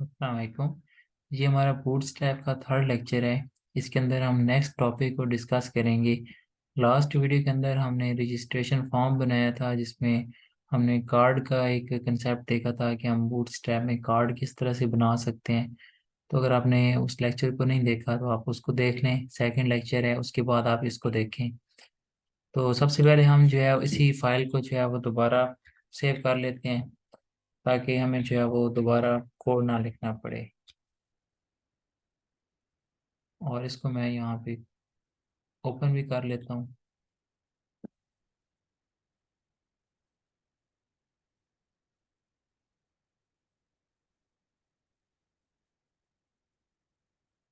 अस्सलाम वालेकुम। ये हमारा बूटस्ट्रैप का थर्ड लेक्चर है। इसके अंदर हम नेक्स्ट टॉपिक को डिस्कस करेंगे। लास्ट वीडियो के अंदर हमने रजिस्ट्रेशन फॉर्म बनाया था, जिसमें हमने कार्ड का एक कंसेप्ट देखा था कि हम बूटस्ट्रैप में कार्ड किस तरह से बना सकते हैं। तो अगर आपने उस लेक्चर को नहीं देखा तो आप उसको देख लें, सेकंड लेक्चर है, उसके बाद आप इसको देखें। तो सबसे पहले हम जो है इसी फाइल को जो है वो दोबारा सेव कर लेते हैं, ताकि हमें जो है वो दोबारा कोड ना लिखना पड़े। और इसको मैं यहाँ पे ओपन भी कर लेता हूँ।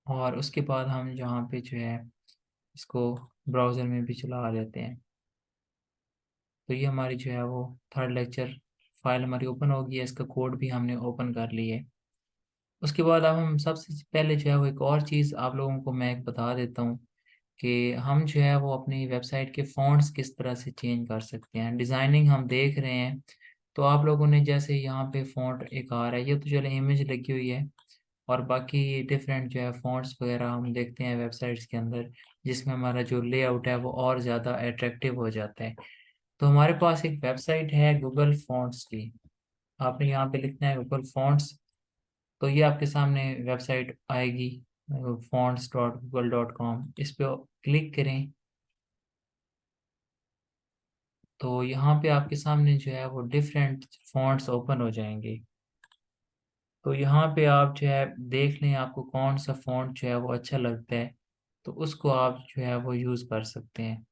और उसके बाद हम जहाँ पे जो है इसको ब्राउज़र में भी चला लेते हैं। तो ये हमारी जो है वो थर्ड लेक्चर फाइल हमारी ओपन होगी है। इसका कोड भी हमने ओपन कर लिया है। उसके बाद अब हम सबसे पहले जो है वो एक और चीज़ आप लोगों को मैं एक बता देता हूँ कि हम जो है वो अपनी वेबसाइट के फ़ॉन्ट्स किस तरह से चेंज कर सकते हैं। डिज़ाइनिंग हम देख रहे हैं, तो आप लोगों ने जैसे यहाँ पे फ़ॉन्ट एक आ रहा है, ये तो चलो इमेज लगी हुई है। और बाकी डिफरेंट जो है फ़ॉन्ट्स वगैरह हम देखते हैं वेबसाइट्स के अंदर, जिसमें हमारा जो लेआउट है वो और ज़्यादा अट्रैक्टिव हो जाता है। तो हमारे पास एक वेबसाइट है गूगल फ़ॉन्ट्स की। आपने यहाँ पे लिखना है गूगल फ़ॉन्ट्स, तो ये आपके सामने वेबसाइट आएगी, fonts.google.com। इस पे क्लिक करें तो यहाँ पे आपके सामने जो है वो डिफरेंट फ़ॉन्ट्स ओपन हो जाएंगे। तो यहाँ पे आप जो है देख लें आपको कौन सा फ़ॉन्ट जो है वो अच्छा लगता है, तो उसको आप जो है वो यूज़ कर सकते हैं।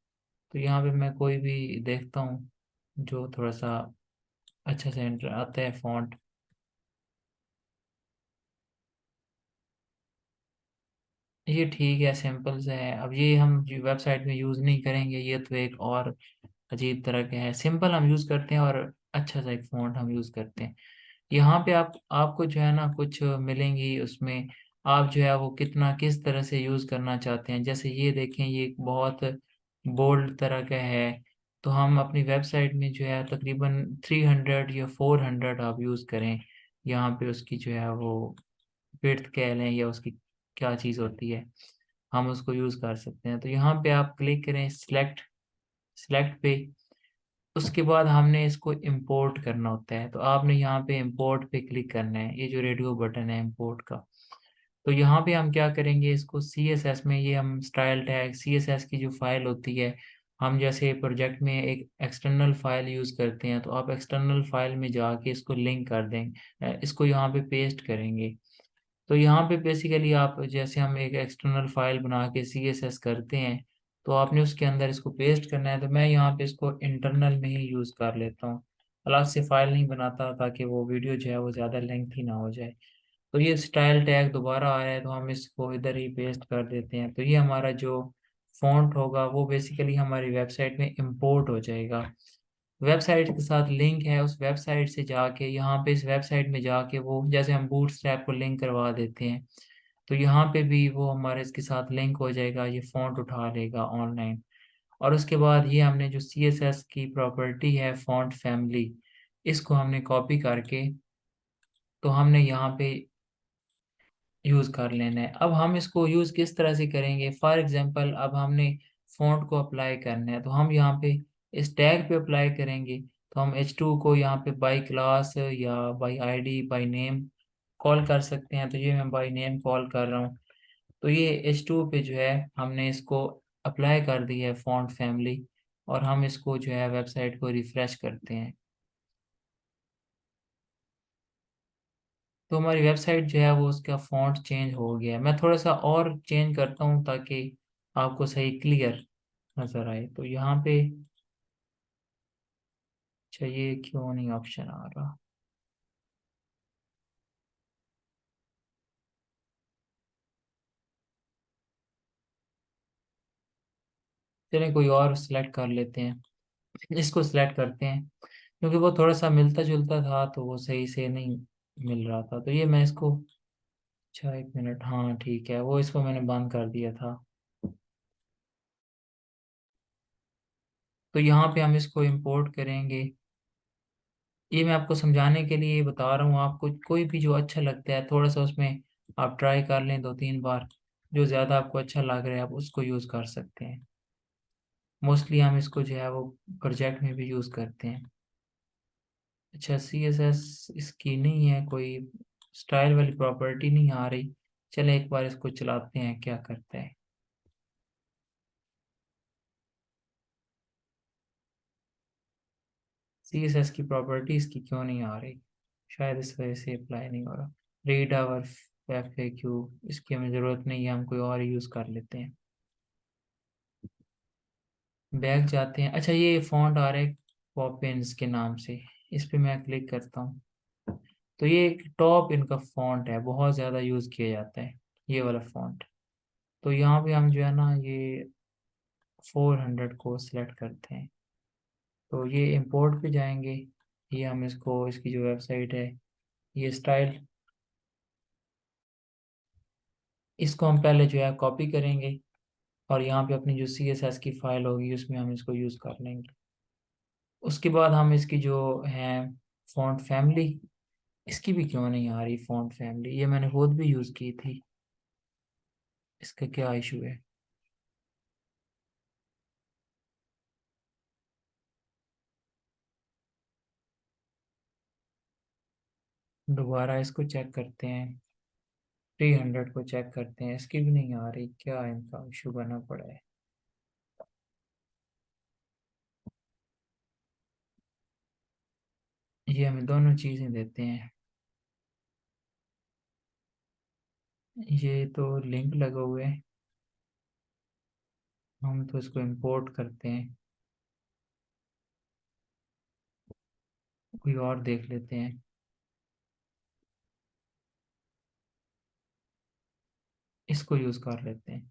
तो यहाँ पे मैं कोई भी देखता हूँ जो थोड़ा सा अच्छा से एंटर आता है फ़ॉन्ट। ये ठीक है, सिंपल से है। अब ये हम जो वेबसाइट में यूज़ नहीं करेंगे, ये तो एक और अजीब तरह के है। सिंपल हम यूज़ करते हैं और अच्छा सा एक फ़ॉन्ट हम यूज़ करते हैं। यहाँ पे आपको जो है ना कुछ मिलेंगी, उसमें आप जो है वो कितना किस तरह से यूज़ करना चाहते हैं। जैसे ये देखें, ये एक बहुत बोल्ड तरह का है। तो हम अपनी वेबसाइट में जो है तकरीबन 300 या 400 आप यूज़ करें। यहाँ पे उसकी जो है वो विड्थ कह लें या उसकी क्या चीज़ होती है, हम उसको यूज़ कर सकते हैं। तो यहाँ पे आप क्लिक करें सिलेक्ट, सिलेक्ट पे। उसके बाद हमने इसको इंपोर्ट करना होता है, तो आपने यहाँ पे इंपोर्ट पे क्लिक करना है, ये जो रेडियो बटन है इंपोर्ट का। तो यहाँ पे हम क्या करेंगे, इसको CSS में, ये हम स्टाइल टैग CSS की जो फाइल होती है, हम जैसे प्रोजेक्ट में एक एक्सटर्नल फाइल यूज़ करते हैं, तो आप एक्सटर्नल फाइल में जाके इसको लिंक कर देंगे, इसको यहाँ पे पेस्ट करेंगे। तो यहाँ पे बेसिकली आप जैसे हम एक एक्सटर्नल फाइल बना के CSS करते हैं, तो आपने उसके अंदर इसको पेस्ट करना है। तो मैं यहाँ पे इसको इंटरनल में ही यूज़ कर लेता हूँ, अलग से फाइल नहीं बनाता, ताकि वो वीडियो जो है वो ज़्यादा लेंथी ना हो जाए। तो ये स्टाइल टैग दोबारा आ रहा है, तो हम इसको इधर ही पेस्ट कर देते हैं। तो ये हमारा जो फॉन्ट होगा वो बेसिकली हमारी वेबसाइट में इंपोर्ट हो जाएगा। वेबसाइट के साथ लिंक है, उस वेबसाइट से जाके यहाँ पे इस वेबसाइट में जाके वो जैसे हम बूटस्ट्रैप को लिंक करवा देते हैं, तो यहाँ पे भी वो हमारे इसके साथ लिंक हो जाएगा, ये फ़ॉन्ट उठा लेगा ऑनलाइन। और उसके बाद ये हमने जो CSS की प्रॉपर्टी है फ़ॉन्ट फैमिली, इसको हमने कॉपी करके तो हमने यहाँ पे यूज़ कर लेना है। अब हम इसको यूज़ किस तरह से करेंगे, फॉर एग्जांपल अब हमने फ़ॉन्ट को अप्लाई करना है, तो हम यहाँ पे इस टैग पे अप्लाई करेंगे। तो हम H2 को यहाँ पे बाई क्लास या by ID by name call कर सकते हैं। तो ये मैं बाई नेम कॉल कर रहा हूँ। तो ये H2 पे जो है हमने इसको अप्लाई कर दिया है फ़ॉन्ट फैमिली, और हम इसको जो है वेबसाइट को रिफ़्रेश करते हैं, तो हमारी वेबसाइट जो है वो उसका फ़ॉन्ट चेंज हो गया है। मैं थोड़ा सा और चेंज करता हूँ ताकि आपको सही क्लियर नज़र आए। तो यहाँ पे चाहिए, क्यों नहीं ऑप्शन आ रहा। चलिए कोई और सिलेक्ट कर लेते हैं, इसको सिलेक्ट करते हैं, क्योंकि वो थोड़ा सा मिलता जुलता था तो वो सही से नहीं मिल रहा था। तो ये मैं इसको, अच्छा एक मिनट, हाँ ठीक है, वो इसको मैंने बंद कर दिया था। तो यहाँ पे हम इसको इंपोर्ट करेंगे। ये मैं आपको समझाने के लिए बता रहा हूँ। आपको कोई भी जो अच्छा लगता है थोड़ा सा उसमें आप ट्राई कर लें 2-3 बार। जो ज़्यादा आपको अच्छा लग रहा है आप उसको यूज़ कर सकते हैं। मोस्टली हम इसको जो है वो प्रोजेक्ट में भी यूज़ करते हैं। अच्छा, CSS इसकी नहीं है कोई स्टाइल वाली प्रॉपर्टी नहीं आ रही। चलें एक बार इसको चलाते हैं क्या करता है। CSS की प्रॉपर्टी इसकी क्यों नहीं आ रही? शायद इस वजह से अप्लाई नहीं हो रहा। रीड आवर FAQ, इसकी हमें ज़रूरत नहीं है, हम कोई और यूज़ कर लेते हैं। बैक जाते हैं। अच्छा, ये फॉन्ट आ रहा है पॉपिंस के नाम से। इस पे मैं क्लिक करता हूँ तो ये एक टॉप इनका फॉन्ट है, बहुत ज़्यादा यूज़ किया जाता है ये वाला फॉन्ट। तो यहाँ पे हम जो है ना ये 400 को सिलेक्ट करते हैं। तो ये इंपोर्ट पे जाएंगे। ये हम इसको इसकी जो वेबसाइट है ये स्टाइल, इसको हम पहले जो है कॉपी करेंगे और यहाँ पे अपनी जो CSS की फाइल होगी उसमें हम इसको यूज़ कर लेंगे। उसके बाद हम इसकी जो है फॉन्ट फैमिली, इसकी भी क्यों नहीं आ रही फॉन्ट फैमिली? ये मैंने खुद भी यूज़ की थी, इसका क्या इशू है? दोबारा इसको चेक करते हैं। 300 को चेक करते हैं, इसकी भी नहीं आ रही, क्या इनका इशू बना पड़ा है? ये हमें दोनों चीज़ें देते हैं। ये तो लिंक लगे हुए हैं, हम तो इसको इंपोर्ट करते हैं। कोई और देख लेते हैं। इसको यूज़ कर लेते हैं।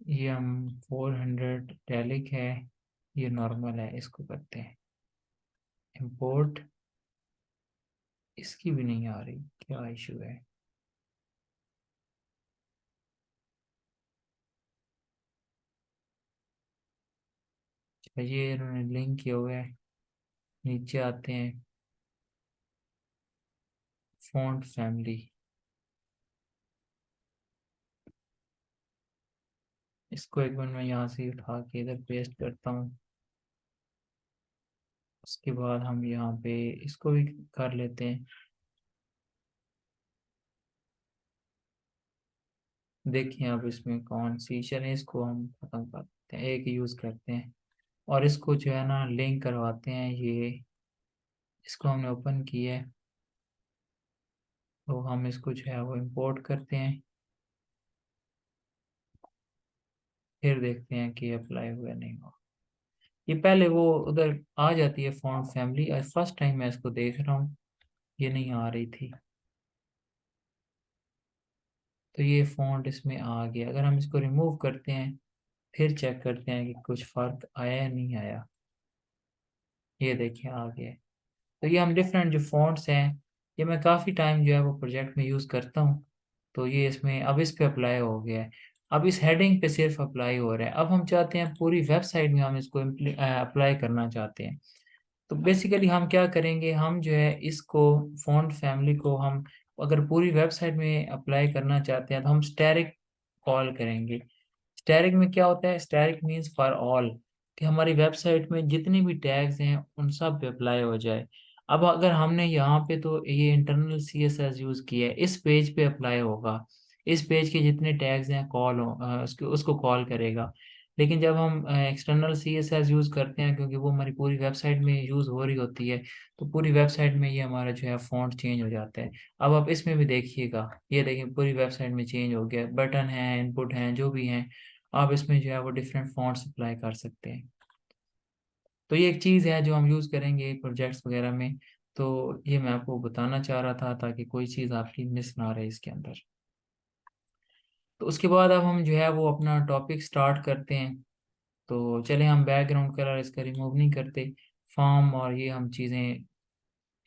ये हम 400 टैलिक है, ये नॉर्मल है, इसको करते हैं इंपोर्ट। इसकी भी नहीं आ रही, क्या इशू है? ये इन्होंने लिंक किया हुआ है। नीचे आते हैं, फॉन्ट फैमिली, इसको एक बार मैं यहाँ से उठा के इधर पेस्ट करता हूँ। उसके बाद हम यहाँ पे इसको भी कर लेते हैं। देखिए अब इसमें कौन सी, चलें इसको हम खत्म कर देते हैं, एक यूज़ करते हैं और इसको जो है ना लिंक करवाते हैं। ये इसको हमने ओपन किया है तो हम इसको जो है वो इंपोर्ट करते हैं। फिर देखते हैं कि अप्लाई हुआ नहीं हुआ। ये पहले वो उधर आ जाती है फॉन्ट फैमिली, और फर्स्ट टाइम मैं इसको देख रहा हूँ, ये नहीं आ रही थी। तो ये फॉन्ट इसमें आ गया। अगर हम इसको रिमूव करते हैं फिर चेक करते हैं कि कुछ फ़र्क आया या नहीं आया। ये देखिए आ गया। तो ये हम डिफरेंट जो फॉन्ट्स हैं ये मैं काफ़ी टाइम जो है वो प्रोजेक्ट में यूज़ करता हूँ। तो ये इसमें अब इस पे अप्लाई हो गया है। अब इस हेडिंग पे सिर्फ अप्लाई हो रहा है। अब हम चाहते हैं पूरी वेबसाइट में हम इसको अप्लाई करना चाहते हैं। तो बेसिकली हम क्या करेंगे, हम जो है इसको फॉन्ट फैमिली को हम अगर पूरी वेबसाइट में अप्लाई करना चाहते हैं तो हम स्टैटिक कॉल करेंगे। स्टैटिक में क्या होता है? स्टैटिक मीन्स फॉर ऑल, कि हमारी वेबसाइट में जितने भी टैग्स हैं उन सब पे अप्लाई हो जाए। अब अगर हमने यहाँ पे तो ये इंटरनल CSS यूज़ किया है, इस पेज पे अप्लाई होगा। इस पेज के जितने टैग्स हैं कॉल हो उसको उसको कॉल करेगा। लेकिन जब हम एक्सटर्नल CSS यूज़ करते हैं, क्योंकि वो हमारी पूरी वेबसाइट में यूज़ हो रही होती है, तो पूरी वेबसाइट में ये हमारा जो है फ़ॉन्ट चेंज हो जाता है। अब आप इसमें भी देखिएगा, ये देखिए पूरी वेबसाइट में चेंज हो गया, बटन है, इनपुट हैं, जो भी हैं, आप इसमें जो है वो डिफरेंट फ़ॉन्ट्स अप्लाई कर सकते हैं। तो ये एक चीज़ है जो हम यूज़ करेंगे प्रोजेक्ट्स वगैरह में। तो ये मैं आपको बताना चाह रहा था ताकि कोई चीज़ आपकी मिस ना रहे इसके अंदर। तो उसके बाद अब हम जो है वो अपना टॉपिक स्टार्ट करते हैं। तो चलें हम बैकग्राउंड कलर इसका रिमूव नहीं करते, फॉर्म और ये हम चीज़ें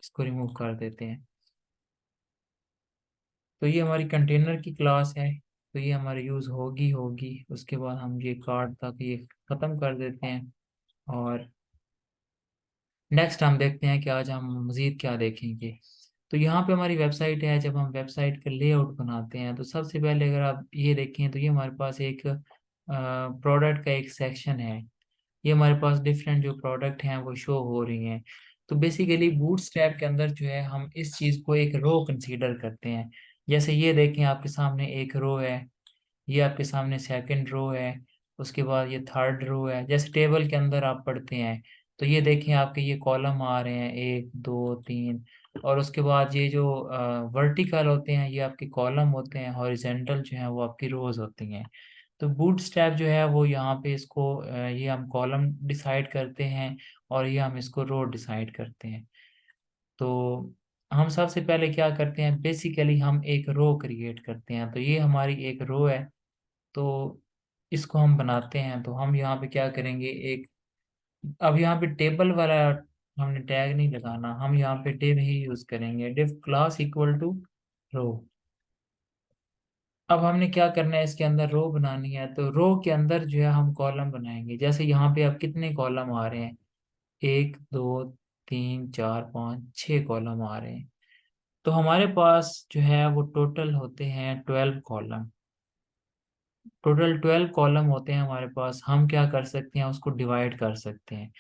इसको रिमूव कर देते हैं। तो ये हमारी कंटेनर की क्लास है, तो ये हमारी यूज़ होगी होगी। उसके बाद हम ये कार्ड तक ये ख़त्म कर देते हैं। और नेक्स्ट हम देखते हैं कि आज हम मज़ीद क्या देखेंगे। तो यहाँ पे हमारी वेबसाइट है। जब हम वेबसाइट का लेआउट बनाते हैं तो सबसे पहले अगर आप ये देखें तो ये हमारे पास एक प्रोडक्ट का एक सेक्शन है। ये हमारे पास डिफरेंट जो प्रोडक्ट हैं वो शो हो रही हैं। तो बेसिकली बूटस्ट्रैप के अंदर जो है हम इस चीज़ को एक रो कंसीडर करते हैं। जैसे ये देखें आपके सामने एक रो है, ये आपके सामने सेकंड रो है, उसके बाद ये थर्ड रो है। जैसे टेबल के अंदर आप पढ़ते हैं तो ये देखें आपके ये कॉलम आ रहे हैं, एक दो तीन। और उसके बाद ये जो वर्टिकल होते हैं ये आपके कॉलम होते हैं, हॉरिजेंटल जो है वो आपकी रोज होती हैं। तो बूटस्ट्रैप जो है वो यहाँ पे इसको ये हम कॉलम डिसाइड करते हैं और ये हम इसको रो डिसाइड करते हैं। तो हम सबसे पहले क्या करते हैं, बेसिकली हम एक रो क्रिएट करते हैं। तो ये हमारी एक रो है। तो इसको हम बनाते हैं। तो हम यहाँ पे क्या करेंगे, एक अब यहाँ पे टेबल वाला हमने टैग नहीं लगाना, हम यहाँ पे डिव ही यूज करेंगे, डिव क्लास इक्वल टू रो। अब हमने क्या करना है, इसके अंदर रो बनानी है। तो रो के अंदर जो है हम कॉलम बनाएंगे। जैसे यहाँ पे अब कितने कॉलम आ रहे हैं, एक दो तीन चार पाँच छः कॉलम आ रहे हैं। तो हमारे पास जो है वो टोटल होते हैं 12 कॉलम। टोटल 12 कॉलम होते हैं हमारे पास। हम क्या कर सकते हैं, उसको डिवाइड कर सकते हैं।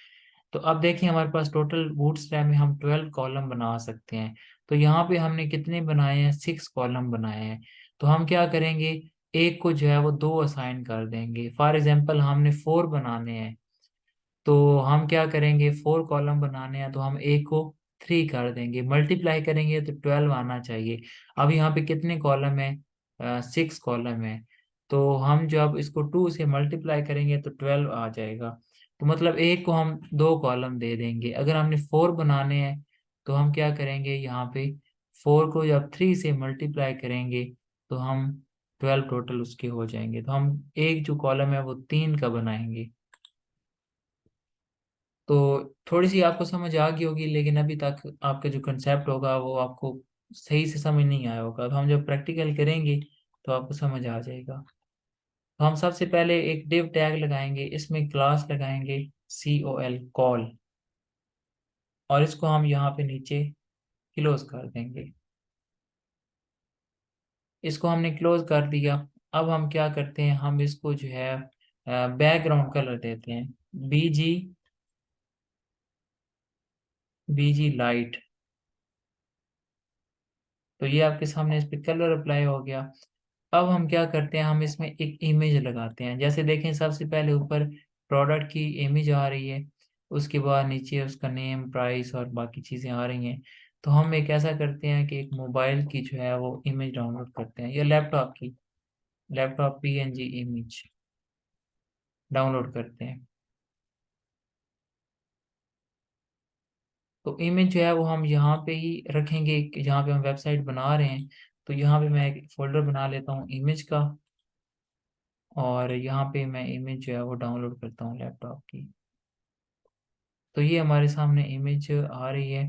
तो अब देखिए हमारे पास टोटल बूटस्ट्रैप में हम 12 कॉलम बना सकते हैं। तो यहाँ पे हमने कितने बनाए हैं, 6 कॉलम बनाए हैं। तो हम क्या करेंगे, एक को जो है वो दो असाइन कर देंगे। फॉर एग्जांपल हमने 4 बनाने हैं, तो हम क्या करेंगे, 4 कॉलम बनाने हैं तो हम एक को 3 कर देंगे, मल्टीप्लाई करेंगे तो 12 आना चाहिए। अब यहाँ पे कितने कॉलम है, 6 कॉलम है। तो हम जब इसको 2 से मल्टीप्लाई करेंगे तो 12 आ जाएगा। तो मतलब एक को हम 2 कॉलम दे देंगे। अगर हमने 4 बनाने हैं तो हम क्या करेंगे, यहाँ पे 4 को जब 3 से मल्टीप्लाई करेंगे तो हम 12 टोटल उसके हो जाएंगे। तो हम एक जो कॉलम है वो 3 का बनाएंगे। तो थोड़ी सी आपको समझ आ गई होगी, लेकिन अभी तक आपका जो कंसेप्ट होगा वो आपको सही से समझ नहीं आया होगा। तो हम जब प्रैक्टिकल करेंगे तो आपको समझ आ जाएगा। तो हम सबसे पहले एक डिव टैग लगाएंगे, इसमें क्लास लगाएंगे COL कॉल, और इसको हम यहाँ पे नीचे क्लोज कर देंगे। इसको हमने क्लोज कर दिया। अब हम क्या करते हैं, हम इसको जो है बैकग्राउंड कलर देते हैं, BG BG लाइट। तो ये आपके सामने इस पे कलर अप्लाई हो गया। अब हम क्या करते हैं, हम इसमें एक इमेज लगाते हैं। जैसे देखें सबसे पहले ऊपर प्रोडक्ट की इमेज आ रही है, उसके बाद नीचे उसका नेम प्राइस और बाकी चीज़ें आ रही हैं। तो हम एक ऐसा करते हैं कि एक मोबाइल की जो है वो इमेज डाउनलोड करते हैं, या लैपटॉप की, लैपटॉप PNG इमेज डाउनलोड करते हैं। तो इमेज जो है वो हम यहाँ पे ही रखेंगे कि जहाँ पे हम वेबसाइट बना रहे हैं। तो यहाँ पे मैं एक फोल्डर बना लेता हूँ इमेज का, और यहाँ पे मैं इमेज जो है वो डाउनलोड करता हूँ लैपटॉप की। तो ये हमारे सामने इमेज आ रही है।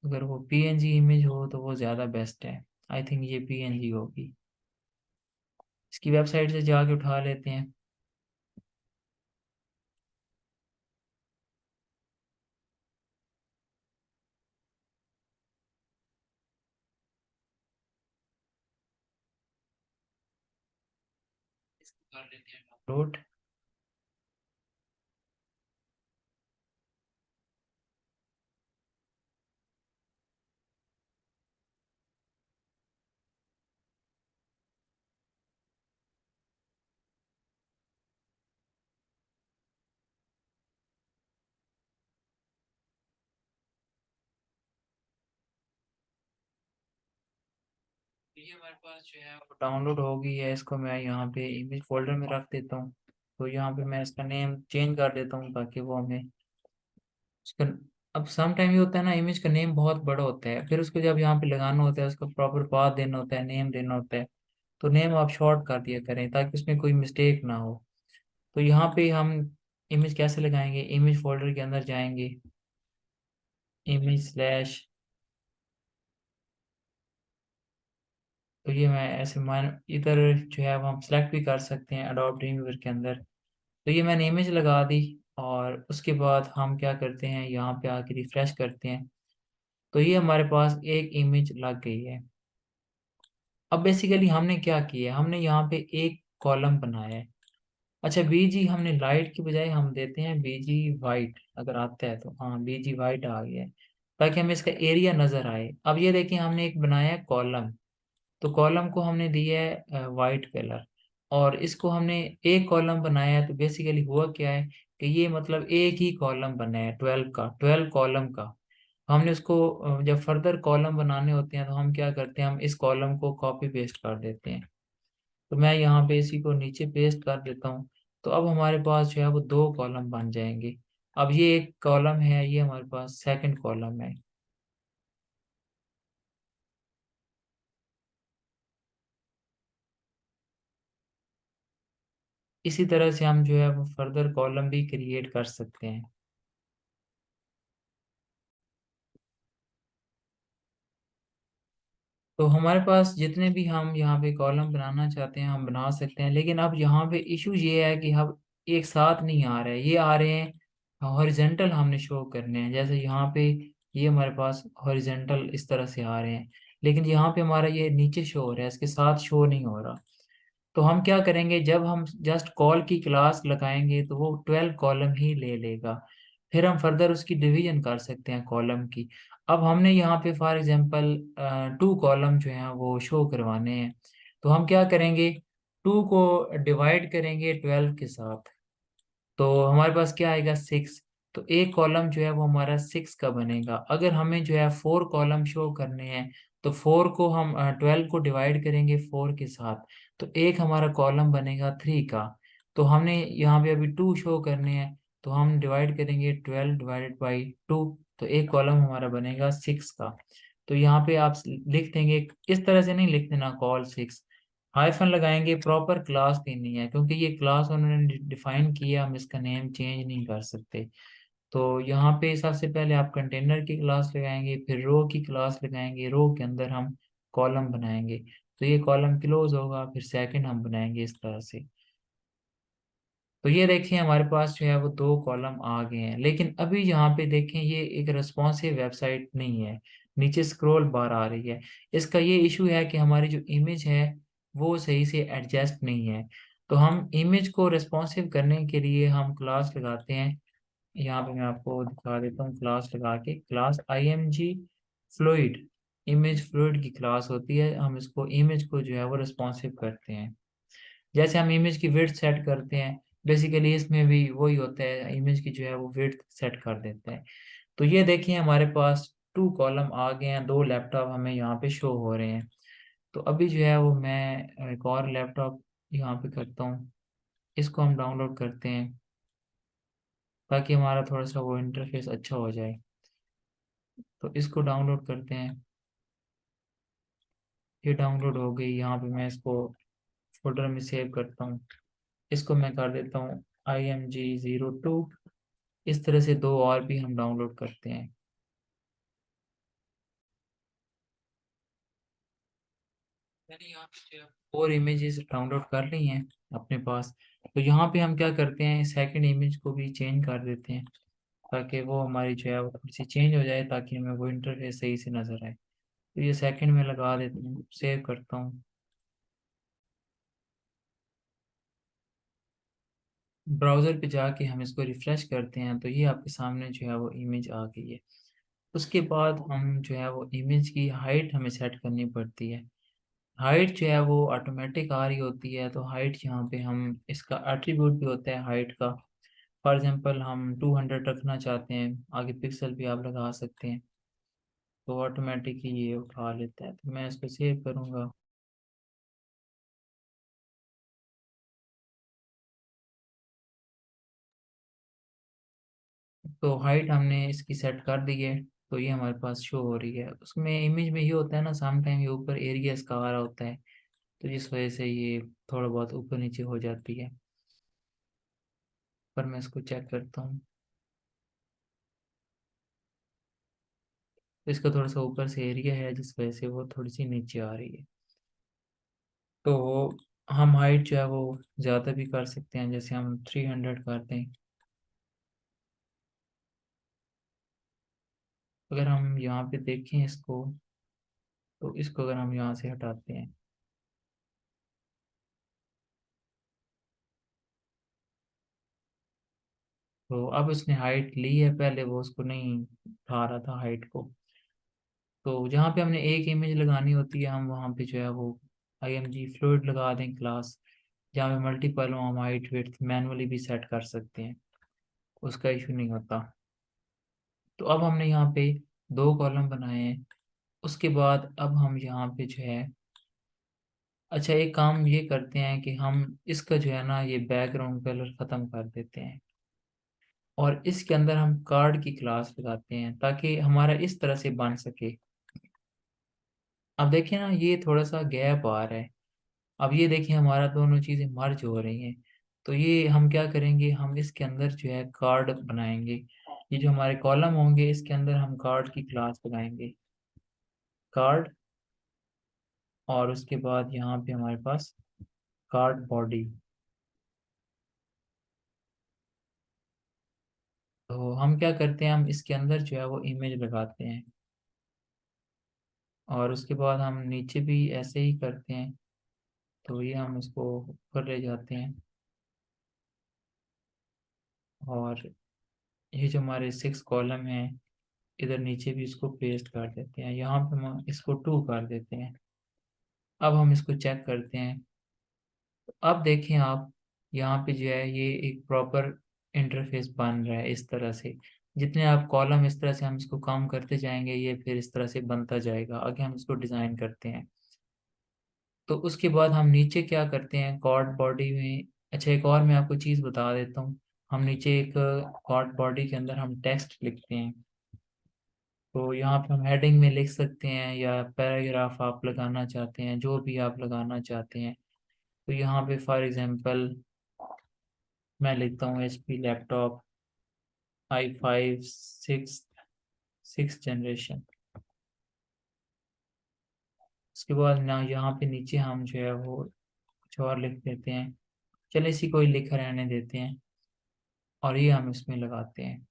अगर वो PNG इमेज हो तो वो ज़्यादा बेस्ट है। आई थिंक ये PNG होगी। इसकी वेबसाइट से जाके उठा लेते हैं। इसको कर लेते हैं डाउनलोड। तो ये हमारे पास जो है वो डाउनलोड हो गई है। इसको मैं यहाँ पे इमेज फोल्डर में रख देता हूँ। तो यहाँ पे मैं इसका नेम चेंज कर देता हूँ ताकि वो हमें उसका, अब सम टाइम ये होता है ना, इमेज का नेम बहुत बड़ा होता है, फिर उसको जब यहाँ पे लगाना होता है उसको प्रॉपर पाथ देना होता है, नेम देना होता है। तो नेम आप शॉर्ट कर दिया करें ताकि उसमें कोई मिस्टेक ना हो। तो यहाँ पे हम इमेज कैसे लगाएंगे, इमेज फोल्डर के अंदर जाएंगे, इमेज स्लैश। तो ये मैं ऐसे मान इधर जो है वो हम सेलेक्ट भी कर सकते हैं अडोब ड्रीमवीवर के अंदर। तो ये मैंने इमेज लगा दी। और उसके बाद हम क्या करते हैं, यहाँ पे आके रिफ्रेश करते हैं, तो ये हमारे पास एक इमेज लग गई है। अब बेसिकली हमने क्या किया है, हमने यहाँ पे एक कॉलम बनाया है। अच्छा, बीजी हमने लाइट की बजाय हम देते हैं बीजी वाइट, अगर आता है तो। हाँ, बीजी वाइट आ गया है, ताकि हमें इसका एरिया नजर आए। अब ये देखिए, हमने एक बनाया है कॉलम, तो कॉलम को हमने दिया है वाइट कलर, और इसको हमने एक कॉलम बनाया है। तो बेसिकली हुआ क्या है कि ये मतलब एक ही कॉलम बना है 12 का, 12 कॉलम का। हमने उसको जब फर्दर कॉलम बनाने होते हैं तो हम क्या करते हैं, हम इस कॉलम को कॉपी पेस्ट कर देते हैं। तो मैं यहाँ पे इसी को नीचे पेस्ट कर देता हूँ। तो अब हमारे पास जो है वो दो कॉलम बन जाएंगे। अब ये एक कॉलम है, ये हमारे पास सेकंड कॉलम है। इसी तरह से हम जो है वो फर्दर कॉलम भी क्रिएट कर सकते हैं। तो हमारे पास जितने भी हम यहाँ पे कॉलम बनाना चाहते हैं हम बना सकते हैं, लेकिन अब यहाँ पे इशू ये है कि हम एक साथ नहीं आ रहे हैं, ये आ रहे हैं हॉरिजेंटल हमने शो करने हैं। जैसे यहाँ पे ये हमारे पास हॉरिजेंटल इस तरह से आ रहे हैं, लेकिन यहाँ पे हमारा ये नीचे शो हो रहा है, इसके साथ शो नहीं हो रहा। तो हम क्या करेंगे, जब हम जस्ट कॉल की क्लास लगाएंगे तो वो 12 कॉलम ही ले लेगा। फिर हम फर्दर उसकी डिवीजन कर सकते हैं कॉलम की। अब हमने यहाँ पे फॉर एग्जांपल 2 कॉलम जो हैं वो शो करवाने हैं। तो हम क्या करेंगे, 2 को डिवाइड करेंगे 12 के साथ, तो हमारे पास क्या आएगा 6। तो एक कॉलम जो है वो हमारा 6 का बनेगा। अगर हमें जो है 4 कॉलम शो करने हैं, तो 4 को हम 12 को डिवाइड करेंगे 4 के साथ, तो एक हमारा कॉलम बनेगा 3 का। तो हमने यहाँ पे अभी 2 शो करने हैं, तो हम डिवाइड करेंगे 12 डिवाइडेड बाई 2, तो एक कॉलम हमारा बनेगा 6 का। तो यहाँ पे आप लिख देंगे, इस तरह से नहीं लिख देना कॉल 6, हाइफन लगाएंगे, प्रॉपर क्लास देनी है, क्योंकि ये क्लास उन्होंने डिफाइन किया, हम इसका नेम चेंज नहीं कर सकते। तो यहाँ पे सबसे पहले आप कंटेनर की क्लास लगाएंगे, फिर रो की क्लास लगाएंगे, रो के अंदर हम कॉलम बनाएंगे। तो ये कॉलम क्लोज होगा, फिर सेकंड हम बनाएंगे इस तरह से। तो ये देखिए, हमारे पास जो है वो दो कॉलम आ गए हैं। लेकिन अभी यहाँ पे देखें, ये एक रेस्पॉन्सिव वेबसाइट नहीं है, नीचे स्क्रॉल बार आ रही है। इसका ये इशू है कि हमारी जो इमेज है वो सही से एडजस्ट नहीं है। तो हम इमेज को रेस्पॉन्सिव करने के लिए हम क्लास लगाते हैं। यहाँ पे मैं आपको दिखा देता हूँ, क्लास लगा के, class img fluid, image fluid की क्लास होती है। हम इसको इमेज को जो है वो रेस्पॉन्सिव करते हैं। जैसे हम इमेज की विड्थ सेट करते हैं, बेसिकली इसमें भी वही होता है, इमेज की जो है वो विड्थ सेट कर देते हैं। तो ये देखिए, हमारे पास 2 कॉलम आ गए हैं, 2 लैपटॉप हमें यहाँ पे शो हो रहे हैं। तो अभी जो है वो मैं एक और लैपटॉप यहाँ पे करता हूँ, इसको हम डाउनलोड करते हैं, ताकि हमारा थोड़ा सा वो इंटरफेस अच्छा हो जाए। तो इसको डाउनलोड करते हैं, ये डाउनलोड हो गई। यहाँ पे मैं इसको फोल्डर में सेव करता हूँ, इसको मैं कर देता हूँ IMG02। इस तरह से दो और भी हम डाउनलोड करते हैं। मैंने यहाँ पे जो है और इमेजेस डाउनलोड कर ली हैं अपने पास। तो यहाँ पे हम क्या करते हैं, सेकंड इमेज को भी चेंज कर देते हैं, ताकि वो हमारी जो है वो थोड़ी सी चेंज हो जाए, ताकि हमें वो इंटरफेस सही से नजर आए। तो ये सेकंड में लगा देता हूँ, सेव करता हूँ। ब्राउज़र पे जाके हम इसको रिफ्रेश करते हैं, तो ये आपके सामने जो है वो इमेज आ गई है। उसके बाद हम जो है वो इमेज की हाइट हमें सेट करनी पड़ती है। हाइट जो है वो ऑटोमेटिक आ रही होती है, तो हाइट यहाँ पे हम, इसका एट्रीब्यूट भी होता है हाइट का। फॉर एग्जांपल हम 200 रखना चाहते हैं, आगे पिक्सल भी आप लगा सकते हैं, तो ऑटोमेटिक ही ये उठा लेता है। तो मैं इसको सेव करूँगा। तो हाइट हमने इसकी सेट कर दी है, तो ये हमारे पास शो हो रही है। उसमें इमेज में ये होता है ना, साम टाइम ये ऊपर एरिया इसका आ रहा होता है, तो जिस वजह से ये थोड़ा बहुत ऊपर नीचे हो जाती है। पर मैं इसको चेक करता हूँ, तो इसका थोड़ा सा ऊपर से एरिया है, जिस वजह से वो थोड़ी सी नीचे आ रही है। तो हम हाइट जो है वो ज़्यादा भी कर सकते हैं, जैसे हम 300 कर दें, अगर हम यहाँ पे देखें इसको, तो इसको अगर हम यहाँ से हटाते हैं, तो अब उसने हाइट ली है, पहले वो उसको नहीं उठा रहा था हाइट को। तो जहाँ पे हमने एक इमेज लगानी होती है, हम वहाँ पे जो है वो IMG फ्लूइड लगा दें क्लास। जहाँ पे मल्टीपल हो, हम हाइट वेट मैनुअली भी सेट कर सकते हैं, उसका इशू नहीं होता। तो अब हमने यहाँ पे दो कॉलम बनाए हैं। उसके बाद अब हम यहाँ पे जो है, अच्छा एक काम ये करते हैं कि हम इसका जो है ना ये बैकग्राउंड कलर ख़त्म कर देते हैं, और इसके अंदर हम कार्ड की क्लास लगाते हैं ताकि हमारा इस तरह से बन सके। अब देखिए ना, ये थोड़ा सा गैप आ रहा है। अब ये देखिए, हमारा दोनों चीज़ें मर्ज हो रही हैं। तो ये हम क्या करेंगे, हम इसके अंदर जो है कार्ड बनाएंगे। ये जो हमारे कॉलम होंगे, इसके अंदर हम कार्ड की क्लास लगाएंगे, कार्ड। और उसके बाद यहाँ पे हमारे पास कार्ड बॉडी। तो हम क्या करते हैं, हम इसके अंदर जो है वो इमेज लगाते हैं, और उसके बाद हम नीचे भी ऐसे ही करते हैं। तो ये हम इसको ऊपर ले जाते हैं, और ये जो हमारे 6 कॉलम हैं, इधर नीचे भी इसको पेस्ट कर देते हैं, यहाँ पे हम इसको 2 कर देते हैं। अब हम इसको चेक करते हैं। अब देखें आप, यहाँ पे जो है ये एक प्रॉपर इंटरफेस बन रहा है इस तरह से। जितने आप कॉलम इस तरह से हम इसको काम करते जाएंगे, ये फिर इस तरह से बनता जाएगा। आगे हम इसको डिज़ाइन करते हैं। तो उसके बाद हम नीचे क्या करते हैं, कॉर्ड बॉडी में, अच्छा एक और मैं आपको चीज़ बता देता हूँ। हम नीचे एक कॉर्ड बॉडी के अंदर हम टेक्स्ट लिखते हैं। तो यहाँ पे हम हेडिंग में लिख सकते हैं, या पैराग्राफ आप लगाना चाहते हैं, जो भी आप लगाना चाहते हैं। तो यहाँ पे फॉर एग्जांपल मैं लिखता हूँ HP laptop i5 six generation. उसके बाद ना यहाँ पे नीचे हम जो है वो कुछ और लिख देते हैं। चलिए इसी को ही लिख रहने देते हैं, और ये हम इसमें लगाते हैं।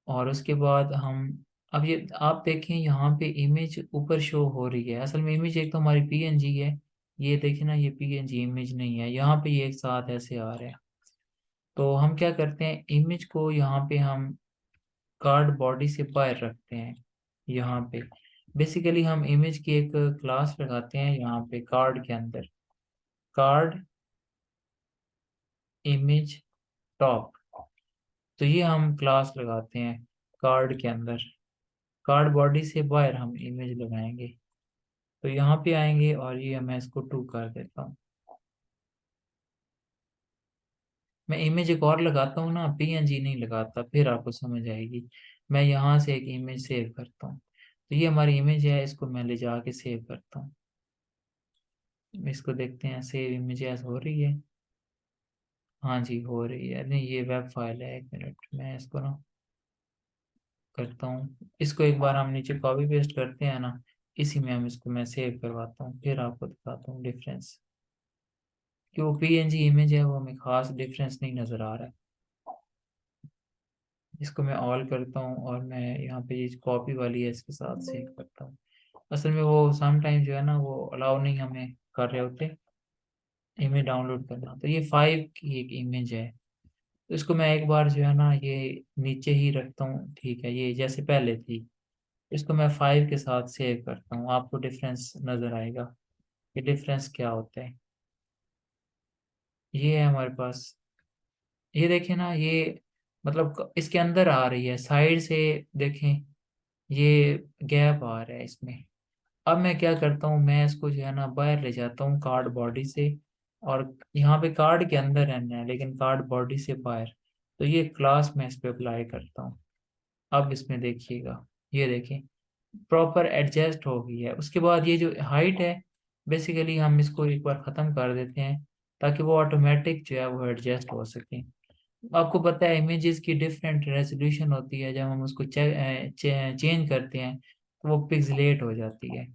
और उसके बाद हम, अब ये आप देखें यहाँ पे इमेज ऊपर शो हो रही है। असल में इमेज एक तो हमारी PNG है, ये देखें ना, ये PNG इमेज नहीं है, यहाँ पे ये एक साथ ऐसे आ रहे हैं। तो हम क्या करते हैं, इमेज को यहाँ पे हम कार्ड बॉडी से बाहर रखते हैं। यहाँ पे बेसिकली हम इमेज की एक क्लास लगाते हैं यहाँ पे कार्ड के अंदर, कार्ड इमेज टॉप। तो ये हम क्लास लगाते हैं कार्ड के अंदर, कार्ड बॉडी से बाहर हम इमेज लगाएंगे। तो यहाँ पे आएंगे, और ये मैं इसको 2 कर देता हूँ। मैं इमेज एक और लगाता हूँ ना, PNG नहीं लगाता, फिर आपको समझ आएगी। मैं यहाँ से एक इमेज सेव करता हूँ। तो ये हमारी इमेज है, इसको मैं ले जाके सेव करता हूँ। इसको देखते हैं सेव इमेज हो रही है। हाँ जी, हो रही है। नहीं, ये वेब फाइल है, एक मिनट मैं इसको ना करता हूँ। इसको एक बार हम नीचे कॉपी पेस्ट करते हैं ना, इसी में हम इसको मैं सेव करवाता हूँ, फिर आपको दिखाता हूँ डिफरेंस। कि वो PNG इमेज है, वो हमें खास डिफरेंस नहीं नज़र आ रहा है। इसको मैं ऑल करता हूँ, और मैं यहाँ पे ये कॉपी वाली है इसके साथ सेव करता हूँ। असल में वो समटाइम जो है ना, वो अलाउ नहीं हमें कर रहे होते इमेज डाउनलोड करना। तो ये 5 की एक इमेज है। तो इसको मैं एक बार जो है ना ये नीचे ही रखता हूँ, ठीक है, ये जैसे पहले थी। इसको मैं 5 के साथ सेव करता हूँ, आपको डिफरेंस नज़र आएगा कि डिफरेंस क्या होता है। ये है हमारे पास, ये देखें ना, ये मतलब इसके अंदर आ रही है, साइड से देखें, ये गैप आ रहा है इसमें। अब मैं क्या करता हूँ, मैं इसको जो है ना बाहर ले जाता हूँ कार्ड बॉडी से, और यहाँ पे कार्ड के अंदर रहना है लेकिन कार्ड बॉडी से बाहर। तो ये क्लास मैं इस पे अप्लाई करता हूँ। अब इसमें देखिएगा, ये देखें प्रॉपर एडजस्ट हो गई है। उसके बाद ये जो हाइट है, बेसिकली हम इसको एक बार ख़त्म कर देते हैं ताकि वो ऑटोमेटिक जो है वो एडजस्ट हो सके। आपको पता है इमेजेस की डिफरेंट रेजोल्यूशन होती है, जब हम उसको चेंज करते हैं तो वो पिक्सलेट हो जाती है।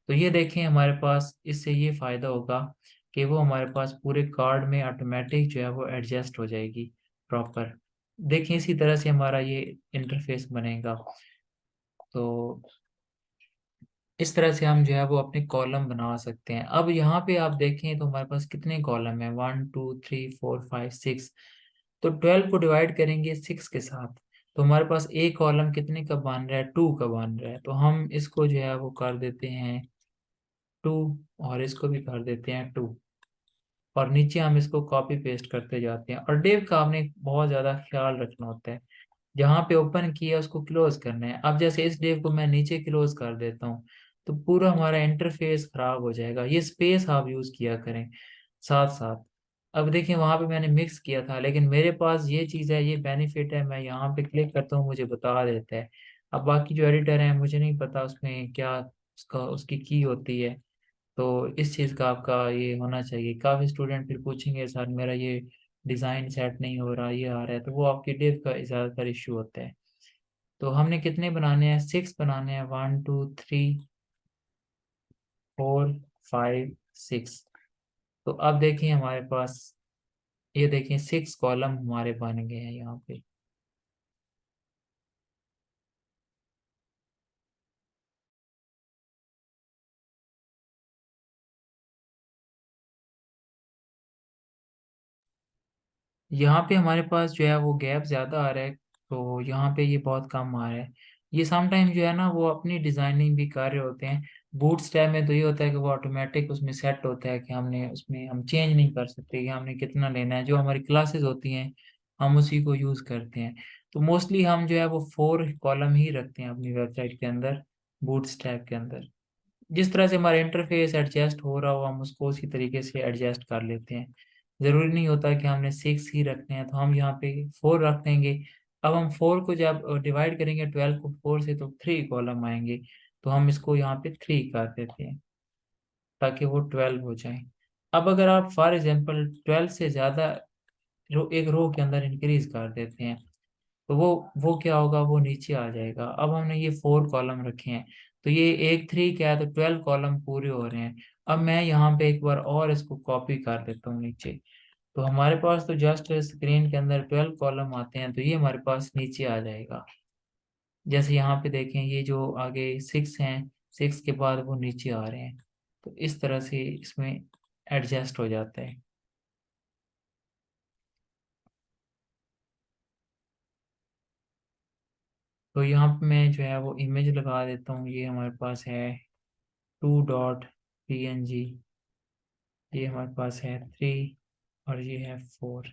तो ये देखें, हमारे पास इससे ये फ़ायदा होगा कि वो हमारे पास पूरे कार्ड में ऑटोमेटिक जो है वो एडजस्ट हो जाएगी प्रॉपर। देखें इसी तरह से हमारा ये इंटरफेस बनेगा। तो इस तरह से हम जो है वो अपने कॉलम बना सकते हैं। अब यहाँ पे आप देखें तो हमारे पास कितने कॉलम है, 1 2 3 4 5 6। तो 12 को डिवाइड करेंगे 6 के साथ, तो हमारे पास एक कॉलम कितने का बन रहा है, 2 का बन रहा है। तो हम इसको जो है वो कर देते हैं 2, और इसको भी कर देते हैं 2, और नीचे हम इसको कॉपी पेस्ट करते जाते हैं। और डिव का हमने बहुत ज़्यादा ख्याल रखना होता है, जहाँ पे ओपन किया उसको क्लोज करना है। अब जैसे इस डिव को मैं नीचे क्लोज कर देता हूँ, तो पूरा हमारा इंटरफेस खराब हो जाएगा। ये स्पेस आप यूज किया करें साथ साथ। अब देखिए वहां पे मैंने मिक्स किया था, लेकिन मेरे पास ये चीज़ है, ये बेनिफिट है, मैं यहाँ पे क्लिक करता हूँ मुझे बता देता है। अब बाकी जो एडिटर है मुझे नहीं पता उसमें क्या उसका उसकी की होती है। तो इस चीज़ का आपका ये होना चाहिए। काफ़ी स्टूडेंट फिर पूछेंगे सर मेरा ये डिज़ाइन सेट नहीं हो रहा, ये आ रहा है, तो वो आपकी डिव का ज़्यादातर इशू होता है। तो हमने कितने बनाने हैं, 6 बनाने हैं, 1 2 3 4 5 6। तो अब देखें हमारे पास, ये देखें 6 कॉलम हमारे बन गए हैं यहाँ पे। यहाँ पे हमारे पास जो है वो गैप ज़्यादा आ रहा है, तो यहाँ पे ये बहुत कम आ रहा है। ये समटाइम जो है ना वो अपनी डिज़ाइनिंग भी कर रहे होते हैं। बूट स्ट्रैप में तो ये होता है कि वो ऑटोमेटिक उसमें सेट होता है कि हमने उसमें हम चेंज नहीं कर सकते कि हमने कितना लेना है। जो हमारी क्लासेस होती हैं हम उसी को यूज़ करते हैं। तो मोस्टली हम जो है वो 4 कॉलम ही रखते हैं अपनी वेबसाइट के अंदर, बूट स्ट्रैप के अंदर। जिस तरह से हमारा इंटरफेस एडजस्ट हो रहा हो हम उसको उसी तरीके से एडजस्ट कर लेते हैं। ज़रूरी नहीं होता कि हमने 6 ही रखने हैं, तो हम यहाँ पे 4 रख देंगे। अब हम 4 को जब डिवाइड करेंगे 12 को 4 से, तो 3 कॉलम आएंगे। तो हम इसको यहाँ पे 3 कर देते हैं ताकि वो 12 हो जाए। अब अगर आप फॉर एग्जांपल 12 से ज़्यादा एक रो के अंदर इंक्रीज कर देते हैं, तो वो क्या होगा, वो नीचे आ जाएगा। अब हमने ये 4 कॉलम रखे हैं, तो ये एक 3 क्या है, तो 12 कॉलम पूरे हो रहे हैं। अब मैं यहाँ पे एक बार और इसको कॉपी कर देता हूँ नीचे, तो हमारे पास तो जस्ट स्क्रीन के अंदर 12 कॉलम आते हैं, तो ये हमारे पास नीचे आ जाएगा। जैसे यहाँ पे देखें ये जो आगे 6 हैं, 6 के बाद वो नीचे आ रहे हैं। तो इस तरह से इसमें एडजस्ट हो जाता है। तो यहाँ पे मैं जो है वो इमेज लगा देता हूँ। ये हमारे पास है 2.png, ये हमारे पास है 3, और ये है 4।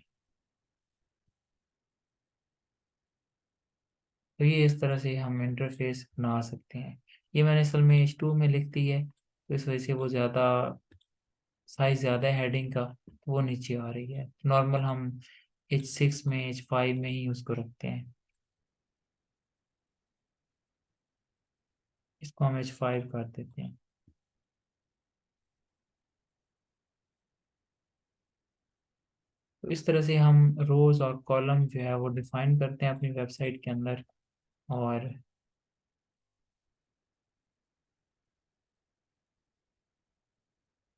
तो ये इस तरह से हम इंटरफेस बना सकते हैं। ये मैंने असल में H2 में लिख दी है, तो इस वजह से वो ज़्यादा साइज ज़्यादा है हेडिंग का, तो वो नीचे आ रही है। नॉर्मल हम H6 में H5 में ही उसको रखते हैं। इसको हम H5 कर देते हैं। तो इस तरह से हम रोज और कॉलम जो है वो डिफाइन करते हैं अपनी वेबसाइट के अंदर। और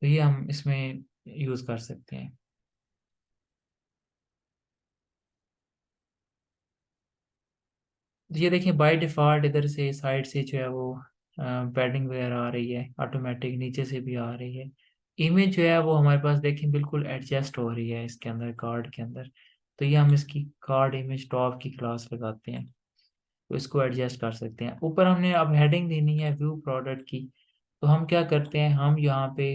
तो ये हम इसमें यूज़ कर सकते हैं। तो ये देखिए बाय डिफ़ॉल्ट इधर से साइड से जो है वो पैडिंग वगैरह आ रही है, ऑटोमेटिक नीचे से भी आ रही है। इमेज जो है वो हमारे पास देखें बिल्कुल एडजस्ट हो रही है इसके अंदर, कार्ड के अंदर। तो ये हम इसकी कार्ड इमेज टॉप की क्लास लगाते हैं, तो इसको एडजस्ट कर सकते हैं। ऊपर हमने अब हेडिंग देनी है व्यू प्रोडक्ट की, तो हम क्या करते हैं, हम यहाँ पे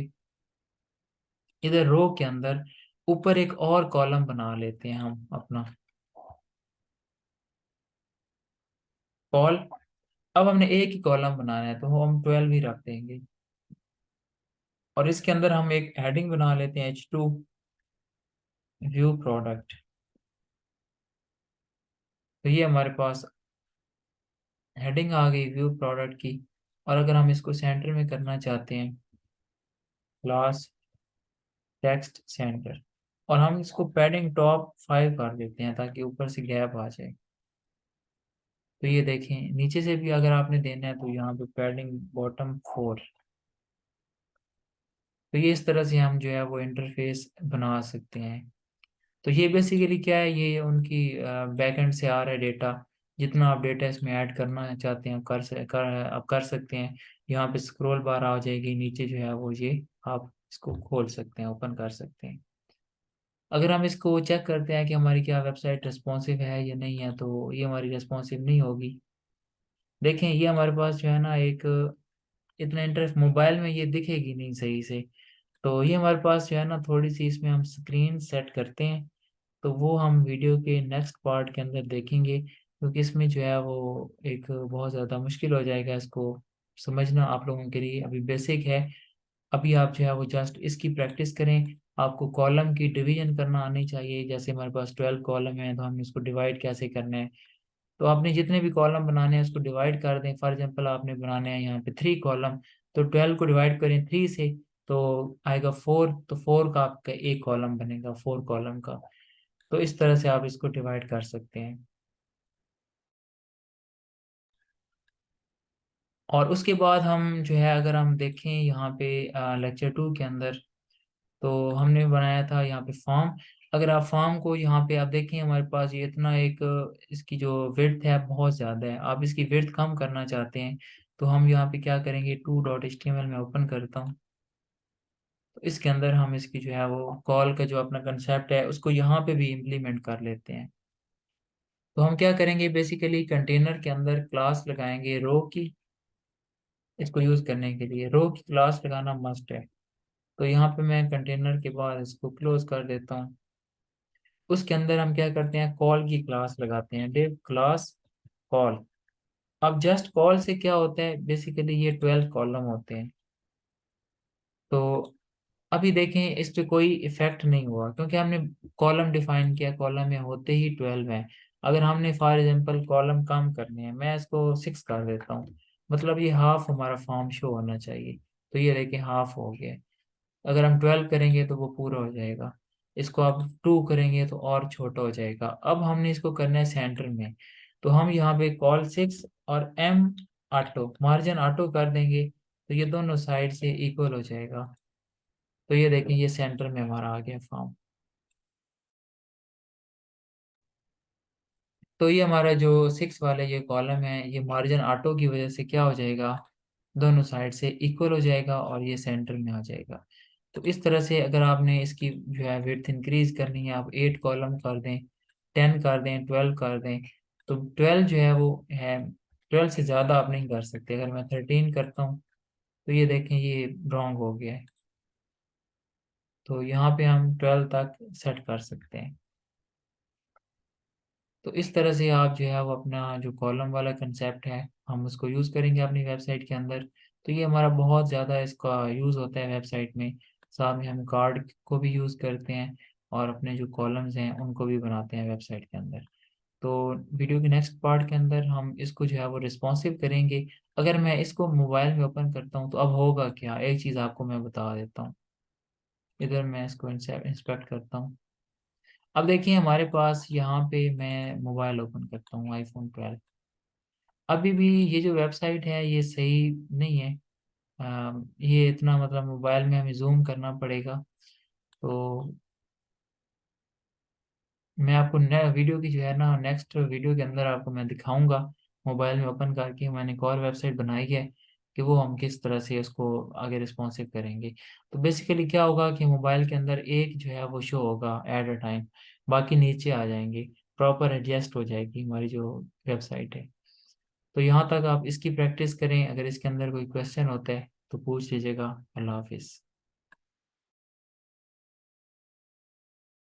इधर रो के अंदर ऊपर एक और कॉलम बना लेते हैं हम अपना कॉल। अब हमने एक ही कॉलम बनाना है, तो हम 12 ही रख देंगे। और इसके अंदर हम एक हेडिंग बना लेते हैं H2 व्यू प्रोडक्ट। तो ये हमारे पास हेडिंग आ गई व्यू प्रोडक्ट की। और अगर हम इसको सेंटर में करना चाहते हैं, क्लास टेक्स्ट सेंटर, और हम इसको पैडिंग टॉप 5 कर देते हैं ताकि ऊपर से गैप आ जाए। तो ये देखें नीचे से भी अगर आपने देना है तो यहाँ पे पैडिंग बॉटम 4। तो ये इस तरह से हम जो है वो इंटरफेस बना सकते हैं। तो ये बेसिकली क्या है, ये उनकी बैकएंड से आ रहा है डेटा। जितना आप डेटा इसमें ऐड करना चाहते हैं आप कर सकते हैं। यहाँ पे स्क्रॉल बार आ जाएगी, नीचे जो है वो ये आप इसको खोल सकते हैं, ओपन कर सकते हैं। अगर हम इसको चेक करते हैं कि हमारी क्या वेबसाइट रिस्पॉन्सिव है या नहीं है, तो ये हमारी रिस्पॉन्सिव नहीं होगी। देखें ये हमारे पास जो है ना एक इतना इंटरेस्ट मोबाइल में ये दिखेगी नहीं सही से। तो ये हमारे पास जो है ना थोड़ी सी इसमें हम स्क्रीन सेट करते हैं, तो वो हम वीडियो के नेक्स्ट पार्ट के अंदर देखेंगे, क्योंकि इसमें जो है वो एक बहुत ज़्यादा मुश्किल हो जाएगा इसको समझना आप लोगों के लिए। अभी बेसिक है, अभी आप जो है वो जस्ट इसकी प्रैक्टिस करें। आपको कॉलम की डिवीजन करना आनी चाहिए। जैसे हमारे पास 12 कॉलम है, तो हम इसको डिवाइड कैसे करना है। तो आपने जितने भी कॉलम बनाने हैं उसको डिवाइड कर दें। फॉर एग्जांपल आपने बनाने हैं यहाँ पे 3 कॉलम, तो 12 को डिवाइड करें 3 से, तो आएगा 4। तो 4 का आपका एक कॉलम बनेगा, 4 कॉलम का। तो इस तरह से आप इसको डिवाइड कर सकते हैं। और उसके बाद हम जो है अगर हम देखें यहाँ पे लेक्चर 2 के अंदर, तो हमने बनाया था यहाँ पे फॉर्म। अगर आप फॉर्म को यहाँ पे आप देखें, हमारे पास ये इतना एक इसकी जो विड्थ है बहुत ज़्यादा है। आप इसकी विड्थ कम करना चाहते हैं, तो हम यहाँ पे क्या करेंगे, 2.html में ओपन करता हूँ। तो इसके अंदर हम इसकी जो है वो कॉल का जो अपना कंसेप्ट है उसको यहाँ पे भी इम्प्लीमेंट कर लेते हैं। तो हम क्या करेंगे, बेसिकली कंटेनर के अंदर क्लास लगाएंगे रो की। इसको यूज़ करने के लिए रो की क्लास लगाना मस्ट है। तो यहाँ पे मैं कंटेनर के बाद इसको क्लोज कर देता हूँ। उसके अंदर हम क्या करते हैं, कॉल की क्लास लगाते हैं, डिव क्लास कॉल। अब जस्ट कॉल से क्या होता है, बेसिकली ये 12 कॉलम होते हैं। तो अभी देखें इस पे कोई इफेक्ट नहीं हुआ, क्योंकि हमने कॉलम डिफाइन किया, कॉलम में होते ही 12 हैं। अगर हमने फॉर एग्जांपल कॉलम कम करने हैं, मैं इसको 6 कर देता हूँ, मतलब ये हाफ हमारा फॉर्म शो होना चाहिए। तो ये देखें हाफ हो गया। अगर हम 12 करेंगे तो वो पूरा हो जाएगा। इसको आप 2 करेंगे तो और छोटा हो जाएगा। अब हमने इसको करना है सेंटर में, तो हम यहाँ पे कॉल 6 और एम ऑटो मार्जिन ऑटो कर देंगे, तो ये दोनों साइड से इक्वल हो जाएगा। तो ये देखें ये सेंटर में हमारा आ गया फॉर्म। तो ये हमारा जो 6 वाला ये कॉलम है, ये मार्जिन ऑटो की वजह से क्या हो जाएगा, दोनों साइड से इक्वल हो जाएगा और ये सेंटर में आ जाएगा। तो इस तरह से अगर आपने इसकी जो है विड्थ इंक्रीज करनी है, आप 8 कॉलम कर दें, 10 कर दें, 12 कर दें। तो 12 जो है वो है, 12 से ज़्यादा आप नहीं कर सकते। अगर मैं 13 करता हूँ, तो ये देखें ये रॉन्ग हो गया है। तो यहाँ पे हम 12 तक सेट कर सकते हैं। तो इस तरह से आप जो है वो अपना जो कॉलम वाला कंसेप्ट है हम उसको यूज़ करेंगे अपनी वेबसाइट के अंदर। तो ये हमारा बहुत ज़्यादा इसका यूज़ होता है वेबसाइट में। साथ में हम कार्ड को भी यूज़ करते हैं, और अपने जो कॉलम्स हैं उनको भी बनाते हैं वेबसाइट के अंदर। तो वीडियो के नेक्स्ट पार्ट के अंदर हम इसको जो है वो रिस्पॉन्सिव करेंगे। अगर मैं इसको मोबाइल में ओपन करता हूँ तो अब होगा क्या, एक चीज़ आपको मैं बता देता हूँ। इधर मैं इसको इंस्पेक्ट करता हूँ। अब देखिए हमारे पास यहाँ पे मैं मोबाइल ओपन करता हूँ, आईफोन 12। अभी भी ये जो वेबसाइट है ये सही नहीं है। ये इतना मतलब मोबाइल में हमें जूम करना पड़ेगा। तो मैं आपको वीडियो की जो है ना नेक्स्ट वीडियो के अंदर आपको मैं दिखाऊंगा, मोबाइल में ओपन करके मैंने एक और वेबसाइट बनाई है कि वो हम किस तरह से उसको आगे रिस्पॉन्सिव करेंगे। तो बेसिकली क्या होगा कि मोबाइल के अंदर एक जो है वो शो होगा एट अ टाइम, बाकी नीचे आ जाएंगे, प्रॉपर एडजस्ट हो जाएगी हमारी जो वेबसाइट है। तो यहाँ तक आप इसकी प्रैक्टिस करें। अगर इसके अंदर कोई क्वेश्चन होता है तो पूछ लीजिएगा। अल्लाह हाफिज़।